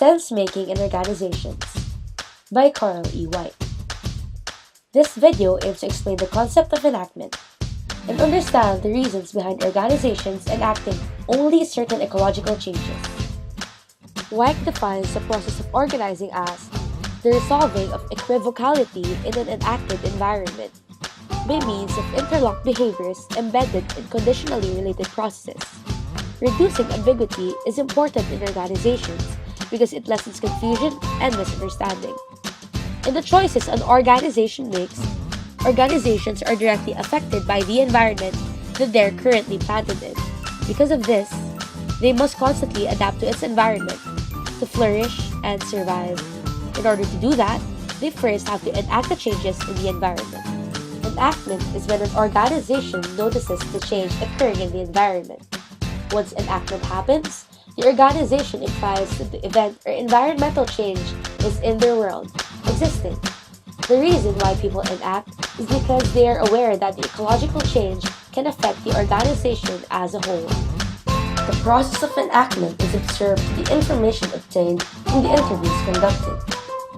Sense-Making in Organizations by Carl E. White. This video aims to explain the concept of enactment and understand the reasons behind organizations enacting only certain ecological changes. White defines the process of organizing as the resolving of equivocality in an enacted environment by means of interlocked behaviors embedded in conditionally related processes. Reducing ambiguity is important in organizations because it lessens confusion and misunderstanding. In the choices an organization makes, organizations are directly affected by the environment that they're currently planted in. Because of this, they must constantly adapt to its environment to flourish and survive. In order to do that, they first have to enact the changes in the environment. Enactment is when an organization notices the change occurring in the environment. Once enactment happens, the organization implies that the event or environmental change is in their world, existing. The reason why people enact is because they are aware that the ecological change can affect the organization as a whole. The process of enactment is observed through the information obtained in the interviews conducted.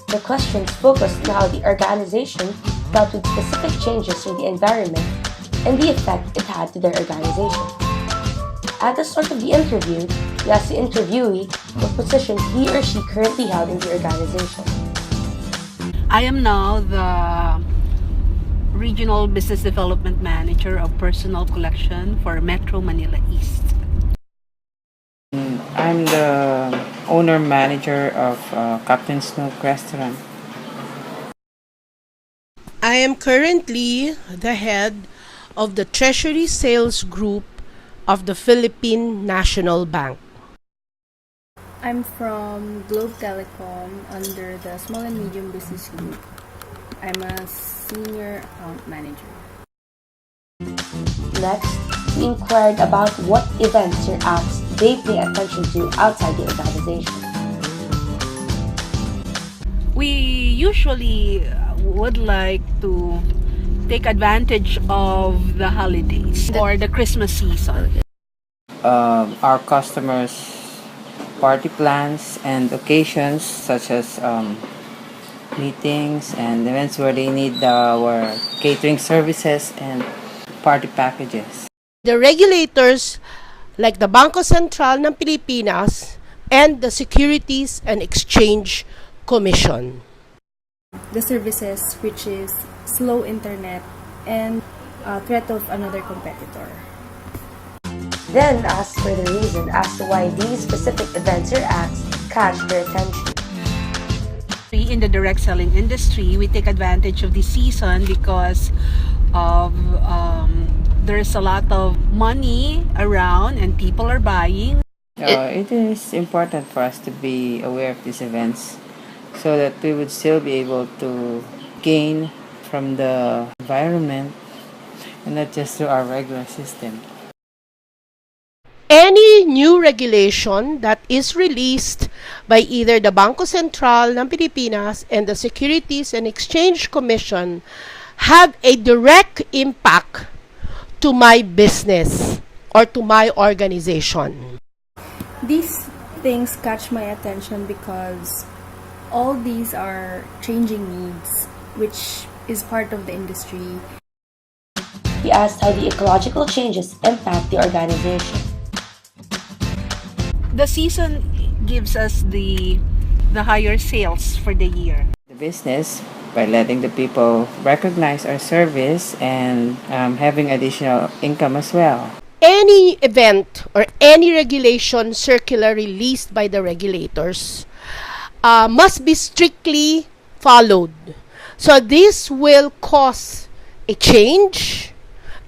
The questions focus on how the organization dealt with specific changes in the environment and the effect it had to their organization. At the start of the interview, we ask the interviewee what position he or she currently held in the organization. I am now the Regional Business Development Manager of Personal Collection for Metro Manila East. I'm the owner-manager of Captain's Nook Restaurant. I am currently the head of the Treasury Sales Group of the Philippine National Bank. I'm from Globe Telecom under the Small and Medium Business Group. I'm a Senior Account Manager. Next, we inquired about what events or acts they pay attention to outside the organization. We usually would like to take advantage of the holidays or the Christmas season. Our customers' party plans and occasions such as meetings and events where they need our catering services and party packages. The regulators like the Bangko Sentral ng Pilipinas and the Securities and Exchange Commission. The services which is slow internet and threat of another competitor. Then ask for the reason as to why these specific events or acts catch their attention. In the direct selling industry, we take advantage of the season because of there's a lot of money around and people are buying. It is important for us to be aware of these events so that we would still be able to gain from the environment and not just through our regular system. Any new regulation that is released by either the Bangko Sentral ng Pilipinas and the Securities and Exchange Commission have a direct impact to my business or to my organization. These things catch my attention because all these are changing needs, which is part of the industry. We asked how the ecological changes impact the organization. The season gives us the higher sales for the year. The business by letting the people recognize our service and having additional income as well. Any event or any regulation circular released by the regulators must be strictly followed. So this will cause a change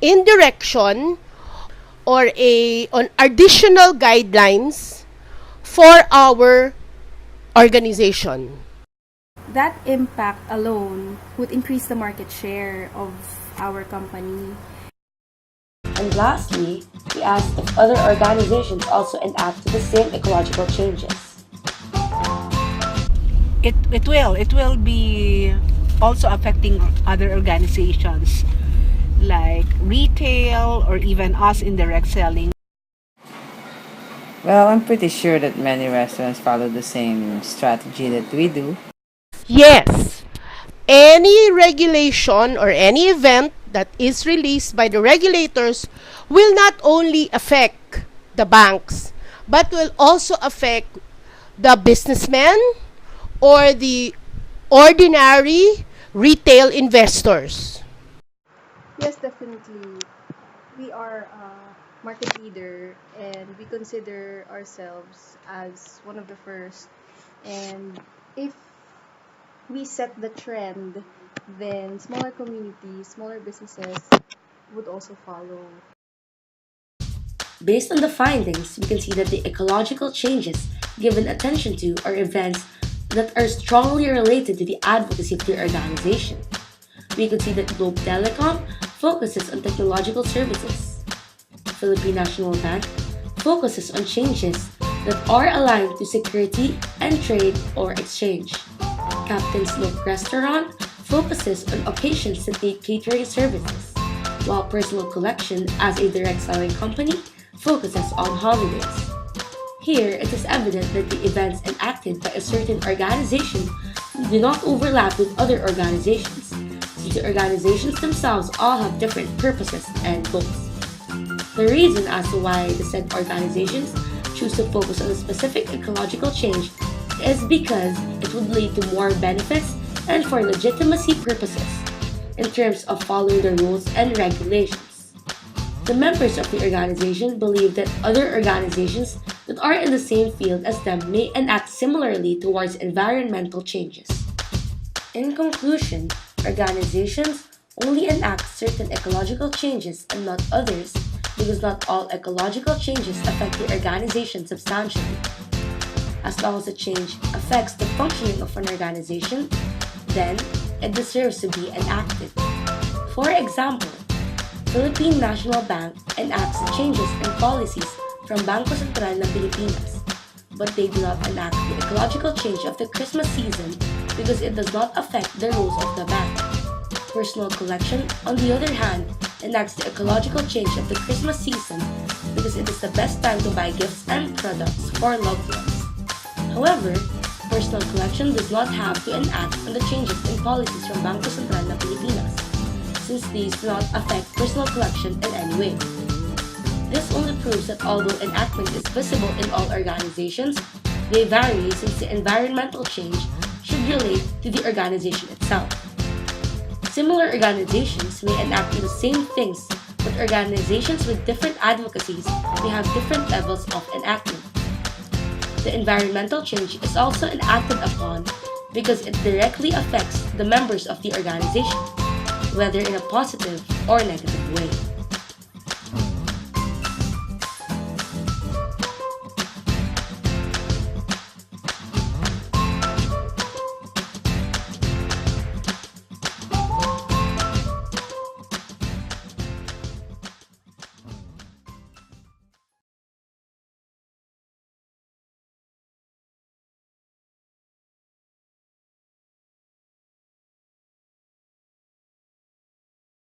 in direction or on additional guidelines for our organization. That impact alone would increase the market share of our company. And lastly, we asked if other organizations also enact the same ecological changes. It will be also affecting other organizations like retail or even us in direct selling. Well, I'm pretty sure that many restaurants follow the same strategy that we do. Yes, any regulation or any event that is released by the regulators will not only affect the banks, but will also affect the businessmen or the ordinary retail investors. Yes, definitely. We are a market leader and we consider ourselves as one of the first. And if we set the trend, then smaller communities, smaller businesses would also follow. Based on the findings, we can see that the ecological changes given attention to are events that are strongly related to the advocacy of the organization. We can see that Globe Telecom focuses on technological services. Philippine National Bank focuses on changes that are aligned to security and trade or exchange. Captain's Nook Restaurant focuses on occasions that need catering services, while Personal Collection, as a direct selling company, focuses on holidays. Here, it is evident that the events enacted by a certain organization do not overlap with other organizations, since the organizations themselves all have different purposes and goals. The reason as to why the said organizations choose to focus on a specific ecological change is because it would lead to more benefits and for legitimacy purposes in terms of following the rules and regulations. The members of the organization believe that other organizations that are in the same field as them may enact similarly towards environmental changes. In conclusion, organizations only enact certain ecological changes and not others because not all ecological changes affect the organization substantially. As long as the change affects the functioning of an organization, then it deserves to be enacted. For example, Philippine National Bank enacts changes in policies from Bangko Sentral ng Pilipinas, but they do not enact the ecological change of the Christmas season because it does not affect the rules of the bank. Personal Collection, on the other hand, enacts the ecological change of the Christmas season because it is the best time to buy gifts and products for loved ones. However, Personal Collection does not have to enact on the changes in policies from Bangko Sentral ng Pilipinas, since these do not affect Personal Collection in any way. This only proves that although enactment is visible in all organizations, they vary since the environmental change should relate to the organization itself. Similar organizations may enact the same things, but organizations with different advocacies may have different levels of enactment. The environmental change is also enacted upon because it directly affects the members of the organization, whether in a positive or negative way.